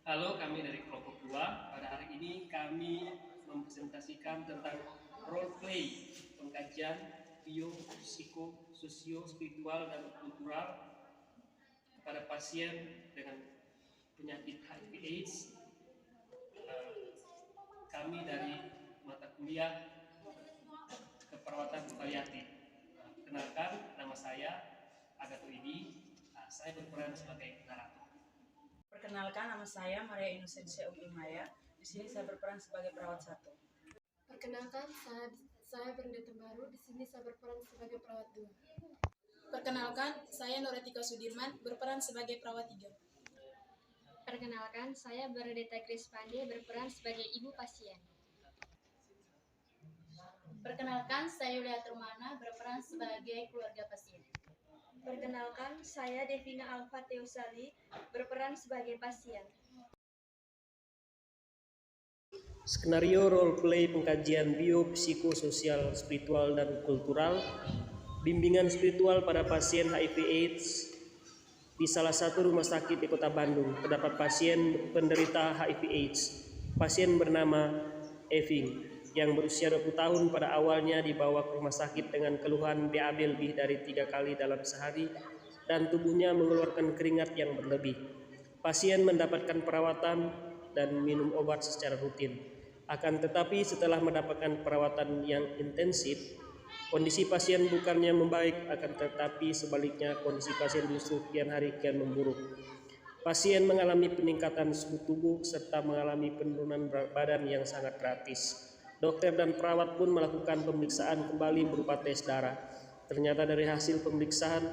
Halo, kami dari kelompok 2. Pada hari ini kami mempresentasikan tentang role play pengkajian bio, psiko, sosio, spiritual, dan kultural kepada pasien dengan penyakit HIV/AIDS. Kami dari mata kuliah keperawatan paliatif. Kenalkan, nama saya Agato Idi. Saya berperan sebagai narator. Perkenalkan, nama saya Maria Inosensia Umimaya. Di sini saya berperan sebagai perawat 1. Perkenalkan, saya Bernadette Baru. Di sini saya berperan sebagai perawat 2. Perkenalkan, saya Noretika Sudirman, berperan sebagai perawat 3. Perkenalkan, saya Bernadetta Krispandi, berperan sebagai ibu pasien. Perkenalkan, saya Yulia Trumana, berperan sebagai keluarga pasien. Perkenalkan, saya Devina Alfa Teosali, berperan sebagai pasien. Skenario role play pengkajian bio, psikososial, spiritual, dan kultural, bimbingan spiritual pada pasien HIV/AIDS. Di salah satu rumah sakit di Kota Bandung terdapat pasien penderita HIV/AIDS. Pasien bernama Eving yang berusia 20 tahun pada awalnya dibawa ke rumah sakit dengan keluhan BAB lebih dari 3 kali dalam sehari dan tubuhnya mengeluarkan keringat yang berlebih. Pasien mendapatkan perawatan dan minum obat secara rutin. Akan tetapi setelah mendapatkan perawatan yang intensif, kondisi pasien bukannya membaik, akan tetapi sebaliknya kondisi pasien justru kian hari kian memburuk. Pasien mengalami peningkatan suhu tubuh serta mengalami penurunan berat badan yang sangat drastis. Dokter dan perawat pun melakukan pemeriksaan kembali berupa tes darah. Ternyata dari hasil pemeriksaan,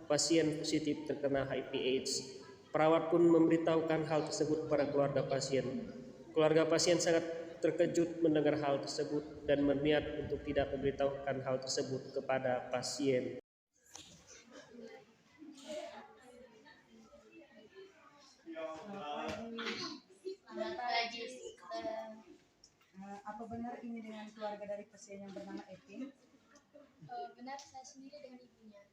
pasien positif terkena HIV/AIDS. Perawat pun memberitahukan hal tersebut kepada keluarga pasien. Keluarga pasien sangat terkejut mendengar hal tersebut dan berniat untuk tidak memberitahukan hal tersebut kepada pasien. Apa benar ini dengan keluarga dari pasien yang bernama Evin? Benar, saya sendiri dengan ibunya.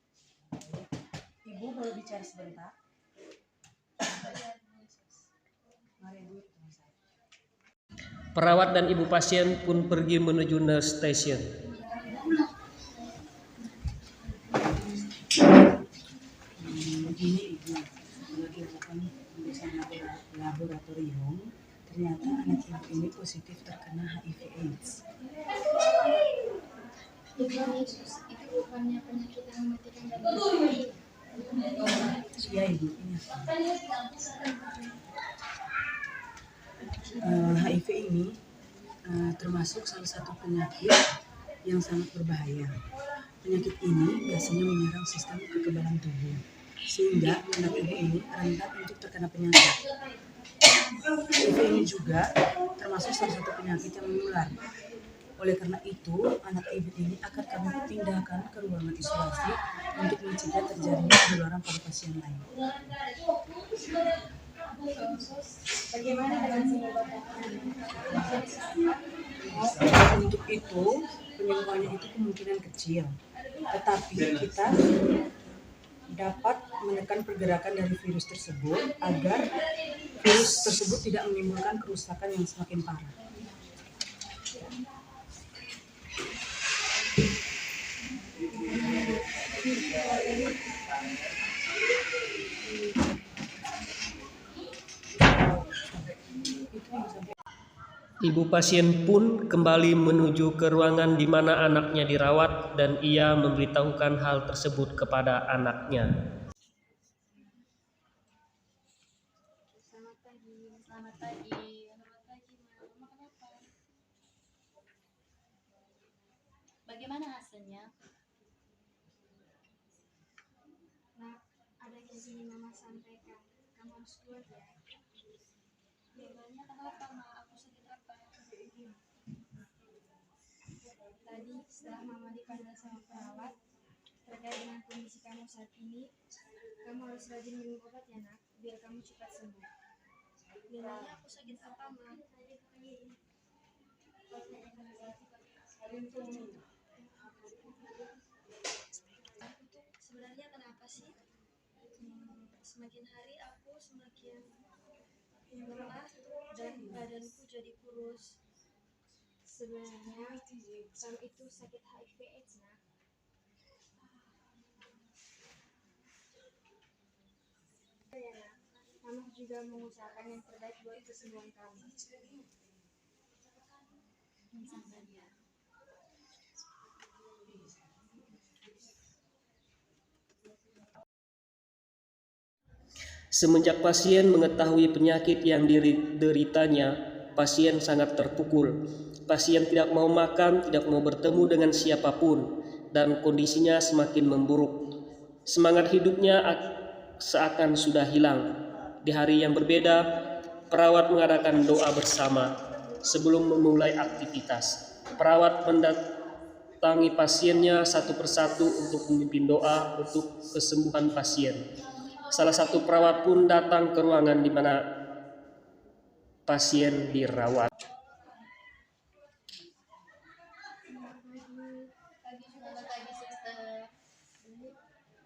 Ibu boleh bicara sebentar? Mari ibu ketemu saya. Perawat dan ibu pasien pun pergi menuju nurse station. Begini ibu, lagi lakukan pemeriksaan laboratorium, ternyata anak ibu ini positif terkena HIV/AIDS. Tuhan Yesus, itu bukannya penyakit yang mematikan dan berbahaya. Ya ibu, ini HIV ini termasuk salah satu penyakit yang sangat berbahaya. Penyakit ini biasanya menyerang sistem kekebalan tubuh, sehingga anak ibu ini rentan untuk terkena penyakit. HIV ini juga termasuk salah satu penyakit yang menular. Oleh karena itu, anak ibu ini akan kami pindahkan ke ruangan isolasi untuk mencegah terjadinya penularan pada pasien lain. Bagaimana dengan pengobatan? Untuk itu, penyembuhannya itu kemungkinan kecil, tetapi kita dapat menekan pergerakan dari virus tersebut agar virus tersebut tidak menimbulkan kerusakan yang semakin parah. Ibu pasien pun kembali menuju ke ruangan di mana anaknya dirawat dan ia memberitahukan hal tersebut kepada anaknya. Selamat pagi. Selamat pagi. Selamat pagi, Mama. Kenapa? Bagaimana hasilnya? Nak, ada yang ingin Mama sampaikan. Kamu harus kuat ya. Memangnya kenapa, Ma? Aku sakit apa? Tadi setelah Mama dipanggil sama perawat terkait dengan kondisi kamu saat ini, kamu harus rajin minum obat ya, Nak, biar kamu cepat sembuh. Memangnya aku sakit apa, Ma? Sebenarnya kenapa sih? Semakin hari aku semakin sudah dikurus. Sebenarnya kamu itu sakit HIV/AIDS, nak. Ya, nak. Kamu juga mengusahakan yang terbaik buat kesembuhan kamu. Semenjak pasien mengetahui penyakit yang dideritanya, pasien sangat terpukul. Pasien tidak mau makan, tidak mau bertemu dengan siapapun, dan kondisinya semakin memburuk. Semangat hidupnya seakan sudah hilang. Di hari yang berbeda, perawat mengadakan doa bersama sebelum memulai aktivitas. Perawat mendatangi pasiennya satu persatu untuk memimpin doa untuk kesembuhan pasien. Salah satu perawat pun datang ke ruangan di mana pasien dirawat. Selamat pagi, suster.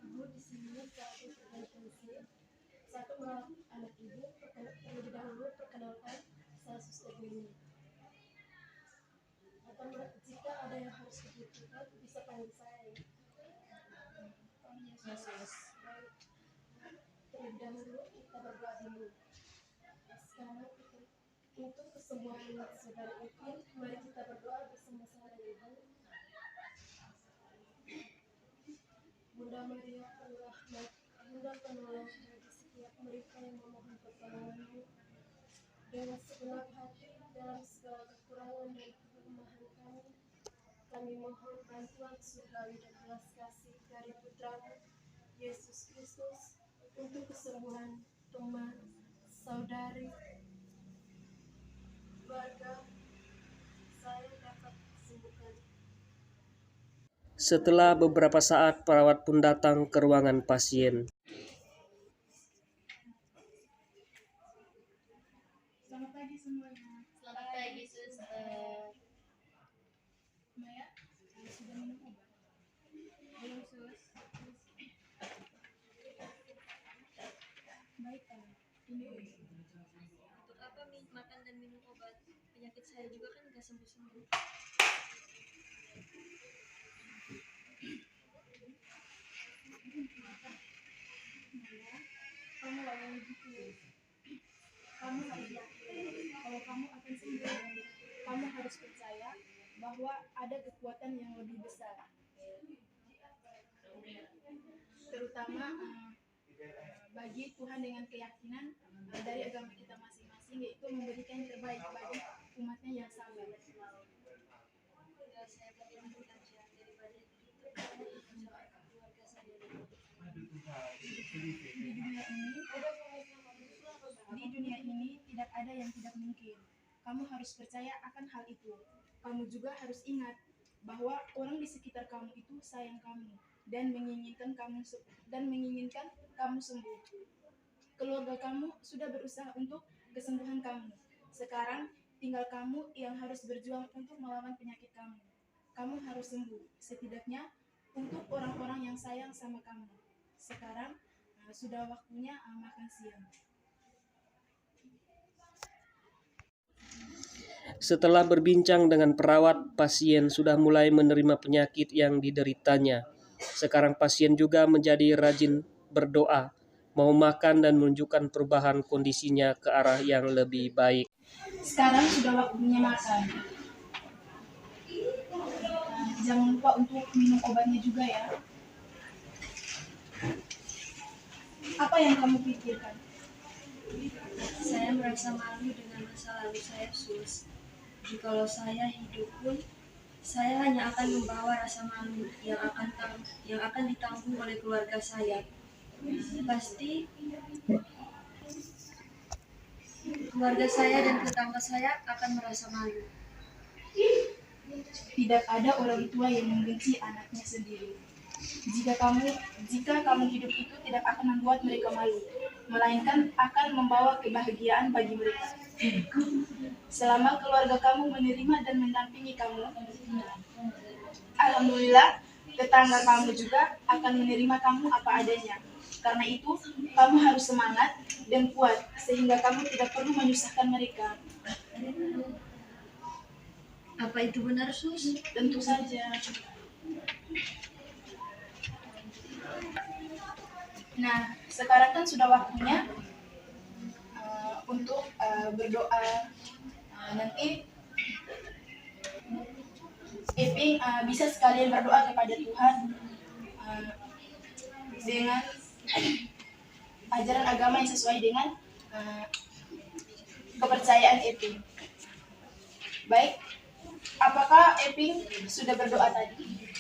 Ibu di sini selaku supervisi. Satu merawat anak ibu, terlebih dahulu perkenalkan saya suster Dewi. Atau jika ada yang harus dibutuhkan bisa panggil saya. Terlebih dahulu kita berdoa dulu. Sekarang untuk kesembuhan saudara Ipin, mari kita berdoa bersama-sama dengan Ibu. Bunda Maria penuh rahmat, Bunda penolong bagi setiap mereka yang memohon pertolongan-Mu. Dengan segenap hati dalam segala kekurangan dan kelemahan kami mohon bantuan surgawi dan belas kasih dari Putra-Mu, Yesus Kristus, untuk kesembuhan teman, saudari, keluarga saya dapat disembuhkan. Setelah beberapa saat, perawat pun datang ke ruangan pasien. Selamat pagi semuanya. Selamat pagi, suster. Maya, sudah minum obat? Belum, sus. Baik, ini Untuk apa makan dan minum obat? Penyakit saya juga kan gak sembuh-sembuh. kamu gak boleh gitu. Kamu harus yakin kalau kamu akan sembuh. Kamu harus percaya bahwa ada kekuatan yang lebih besar. Terutama bagi Tuhan dengan keyakinan dari agama kita masing-masing, yaitu memberikan yang terbaik bagi umatnya yang sabar. Saya beriman saja daripada itu kamu mendoakan keluarga saya. Di dunia ini tidak ada yang tidak mungkin. Kamu harus percaya akan hal itu. Kamu juga harus ingat bahwa orang di sekitar kamu itu sayang kamu dan menginginkan kamu sembuh. Keluarga kamu sudah berusaha untuk kesembuhan kamu. Sekarang tinggal kamu yang harus berjuang untuk melawan penyakit kamu. Kamu harus sembuh, setidaknya untuk orang-orang yang sayang sama kamu. Sekarang sudah waktunya makan siang. Setelah berbincang dengan perawat, pasien sudah mulai menerima penyakit yang dideritanya. Sekarang pasien juga menjadi rajin berdoa, mau makan dan menunjukkan perubahan kondisinya ke arah yang lebih baik. Sekarang sudah waktunya makan. Jangan lupa untuk minum obatnya juga ya. Apa yang kamu pikirkan? Saya merasa malu dengan masa lalu saya, sus. Jikalau saya hidup pun, saya hanya akan membawa rasa malu yang akan ditanggung oleh keluarga saya. Pasti keluarga saya dan tetangga saya akan merasa malu. Tidak ada orang tua yang membenci anaknya sendiri. Jika kamu hidup itu tidak akan membuat mereka malu, melainkan akan membawa kebahagiaan bagi mereka. Selama keluarga kamu menerima dan mendampingi kamu, alhamdulillah, tetangga kamu juga akan menerima kamu apa adanya. Karena itu, kamu harus semangat dan kuat sehingga kamu tidak perlu menyusahkan mereka. Apa itu benar, Sus? Tentu saja. Nah, sekarang kan sudah waktunya untuk berdoa. Nanti Eping bisa sekalian berdoa kepada Tuhan dengan ajaran agama yang sesuai dengan kepercayaan Eping. Baik, apakah Eping sudah berdoa tadi?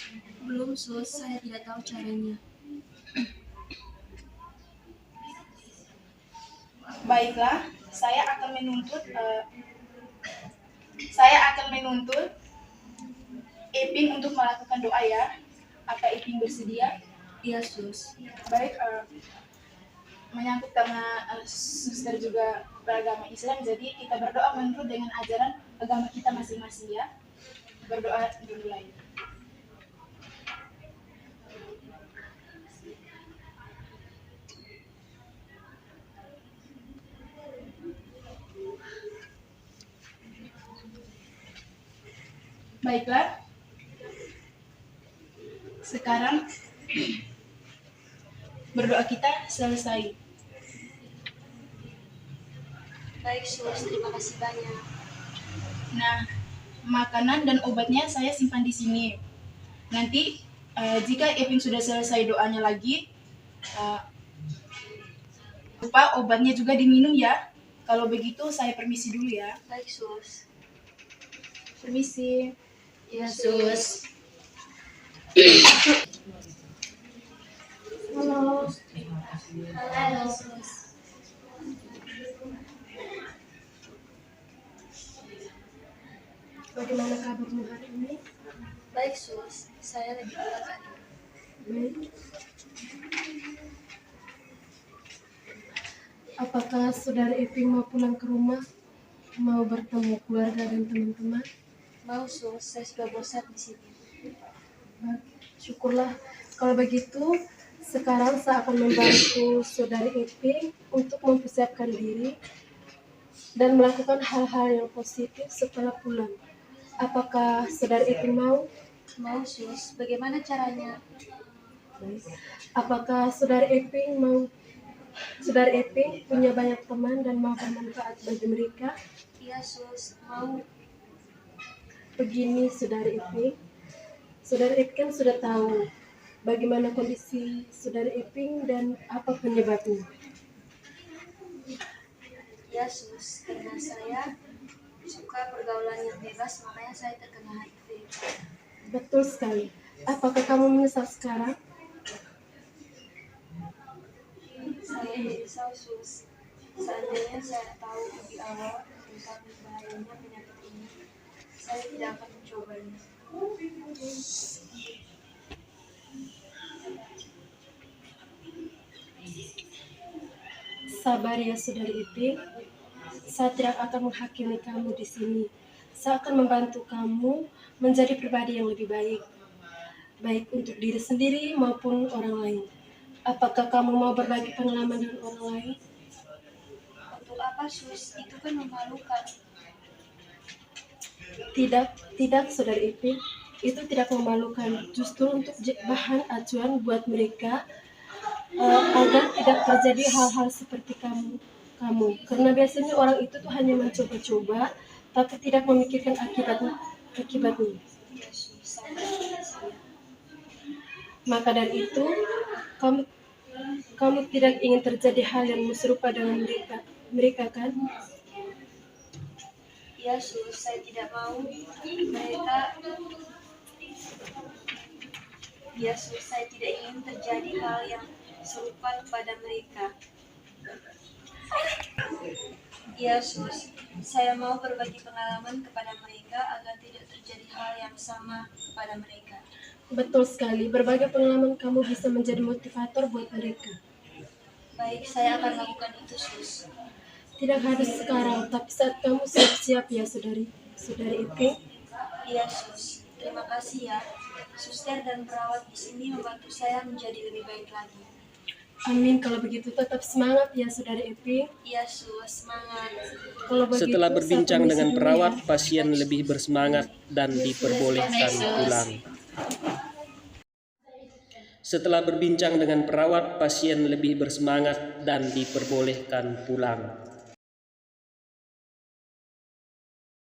Belum, Sus. Saya tidak tahu caranya. Baiklah, saya akan menuntut Eping untuk melakukan doa ya. Apa Eping bersedia? Iya, Sus. Baik, menyangkut karena suster juga beragama Islam, jadi kita berdoa menurut dengan ajaran agama kita masing-masing ya. Berdoa dimulai. Baiklah, sekarang berdoa kita selesai. Baik, Sus. Terima kasih banyak. Nah, makanan dan obatnya saya simpan di sini. Nanti jika Eping sudah selesai doanya lagi, lupa obatnya juga diminum ya. Kalau begitu saya permisi dulu ya. Baik, Sus. Permisi. Iya, Sus. Halo, Halo, Sus. bagaimana kabarmu hari ini? Baik, Sus. Saya lebih kuat hari ini. Baik. Apakah saudara Eping mau pulang ke rumah? Mau bertemu keluarga dan teman-teman? Mau, Sus. Saya sudah bosan di sini. Baik, syukurlah. Kalau begitu, sekarang saya akan membantu saudari Eping untuk mempersiapkan diri dan melakukan hal-hal yang positif setelah pulang. Apakah saudari Eping mau? Mau, Sus. Bagaimana caranya? Baik. Apakah saudari Eping mau? Saudari Eping punya banyak teman dan mau bermanfaat bagi mereka? Iya, Sus. Mau. Begini, saudari Eping. Saudari Eping kan sudah tahu bagaimana kondisi saudari Eping dan apa penyebabnya. Iya, Sus. Karena saya suka pergaulan yang bebas, makanya saya terkena HIV. Betul sekali. Apakah kamu menyesal sekarang? Saya menyesal, Sus. Seandainya saya tahu lebih awal tentang bahayanya penyakit ini, saya tidak akan mencobanya. Sabar ya, saudari Iping. Saya tidak akan menghakimi kamu di sini. Saya akan membantu kamu menjadi pribadi yang lebih baik, baik untuk diri sendiri maupun orang lain. Apakah kamu mau berbagi pengalaman dengan orang lain? Untuk apa, Sus? Itu kan memalukan. Tidak, saudari Iping. Itu tidak memalukan. Justru untuk bahan acuan buat mereka agar tidak terjadi hal-hal seperti kamu. Karena biasanya orang itu tuh hanya mencoba-coba, tapi tidak memikirkan akibatnya. Iya, Sus. Saya. Maka dari itu, kamu tidak ingin terjadi hal yang serupa dengan mereka kan? Iya, Sus. Saya tidak mau mereka. Iya, Sus. Saya tidak ingin terjadi hal yang serupa kepada mereka. Iya, Sus. Saya mau berbagi pengalaman kepada mereka agar tidak terjadi hal yang sama kepada mereka. Betul sekali, berbagai pengalaman kamu bisa menjadi motivator buat mereka. Baik, saya akan lakukan itu, Sus. Tidak harus sekarang, tapi saat kamu siap-siap ya, saudari Iping. Iya, Sus. Terima kasih ya. Suster dan perawat di sini membantu saya menjadi lebih baik lagi. Amin. Kalau begitu tetap semangat ya Saudari Epi. Iya, Sus, semangat. Kalau begitu, Setelah saya berbincang permisi dengan dulu perawat, ya. pasien lebih bersemangat dan diperbolehkan pulang. Setelah berbincang dengan perawat, pasien lebih bersemangat dan diperbolehkan pulang.